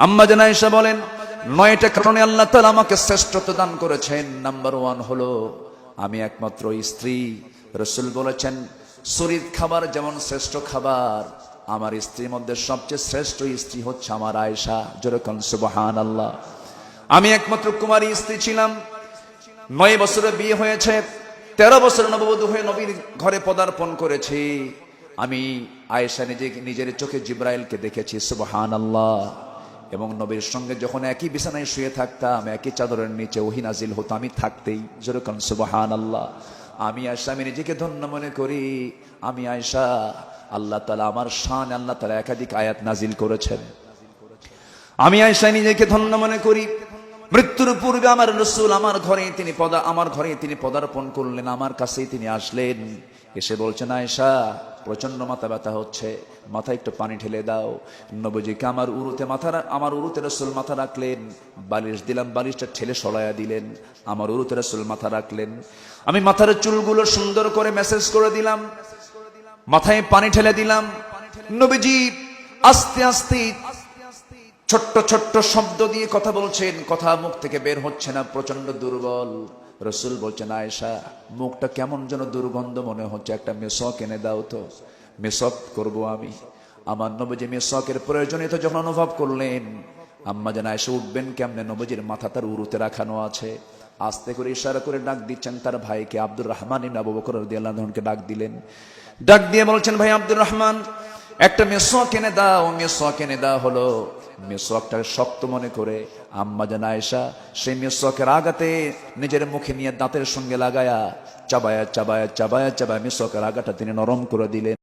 আম্মা জান আয়েশা বলেন, 9টা কারণে আল্লাহ তাআলা আমাকে শ্রেষ্ঠত্ব দান করেছেন। নাম্বার 1 হলো আমি একমাত্র স্ত্রী। রাসূল বলেছেন, শরীর খাবার যেমন শ্রেষ্ঠ খাবার, আমার স্ত্রীর মধ্যে সবচেয়ে শ্রেষ্ঠ স্ত্রী হচ্ছে আমার আয়েশা। জোরে কোন সুবহানাল্লাহ। আমি একমাত্র কুমারী স্ত্রী ছিলাম। 9 বছরে বিয়ে হয়েছে, 13 বছর নববধূ হয়ে নবীর ঘরে পদার্পণ করেছি। আমি আয়েশা নিজের চোখে জিবরাইলকে দেখেছি, সুবহানাল্লাহ। এবং নবীর সঙ্গে যখন একই বিছানায় শুয়ে থাকতাম, একই চাদরের নিচে ওহী নাজিল হতো আমি থাকতেই। জোরে কোন সুবহানাল্লাহ। আমি আয়েশা, আমি নিজেকে ধন্য মনে করি। আমি আয়েশা, আল্লাহ তাআলা আমার শান, আল্লাহ তাআলা একাধিক আয়াত নাজিল করেছেন। আমি আয়েশা নিজেকে ধন্য মনে করি। মৃত্যুর পূর্বে আমার রাসূল আমার ঘরে তিনি পদার্পণ করলেন, আমার কাছেই তিনি আসলেন। এসে বলছেন, আয়েশা প্রচন্ড মাথা ব্যথা হচ্ছে, মাথায় একটু পানি ঢেলে দাও। নবীজিকে আমার উরুতে রাসূল মাথা রাখলেন। বালিশ দিলাম, বালিশটা ঠেলে সরাইয়া দিলেন। আমার উরুতে রাসূল মাথা রাখলেন। আমি মাথার চুলগুলো সুন্দর করে ম্যাসেজ করে দিলাম, মাথায় পানি ঢেলে দিলাম। নবীজি আস্তে আস্তে ছোট্ট ছোট্ট শব্দ দিয়ে কথা বলছেন, কথা মুখ থেকে বের হচ্ছে না, প্রচন্ড দুর্বল। রাসূল বলছেন, আয়েশা মুখটা কেমন যেন দুর্গন্ধ মনে হচ্ছে, একটা মেসওয়াক এনে দাও তো, মেসওয়াক করব আমি। আমার নবীজি মেসওয়াকের প্রয়োজনীয়তা যখন অনুভব করলেন, আম্মা জান আয়েশা উঠবেন কেমনে, নবীজির মাথা তার উরুতে রাখানো আছে। আস্তে করে ইশারা করে ডাক দিচ্ছেন তার ভাইকে, আব্দুর রহমান ইবনে আবু বকর রাদিয়াল্লাহু আনহুকে ডাক দিলেন। ডাক দিয়ে বলছেন, ভাই আব্দুর রহমান, একটা মেসওয়াক এনে দাও। মেসওয়াক এনে দেওয়া হলো। মেসওয়াকটাকে শক্ত মনে করে আম্মা জান আয়েশা সেই মেসওয়াকের আগাতে নিজের মুখে নিয়ে দাঁতের সঙ্গে লাগায়া চাবায়া চাবায়া চাবায়া চাবায়া মেসওয়াকের আগাটা তিনি নরম করে দিলেন।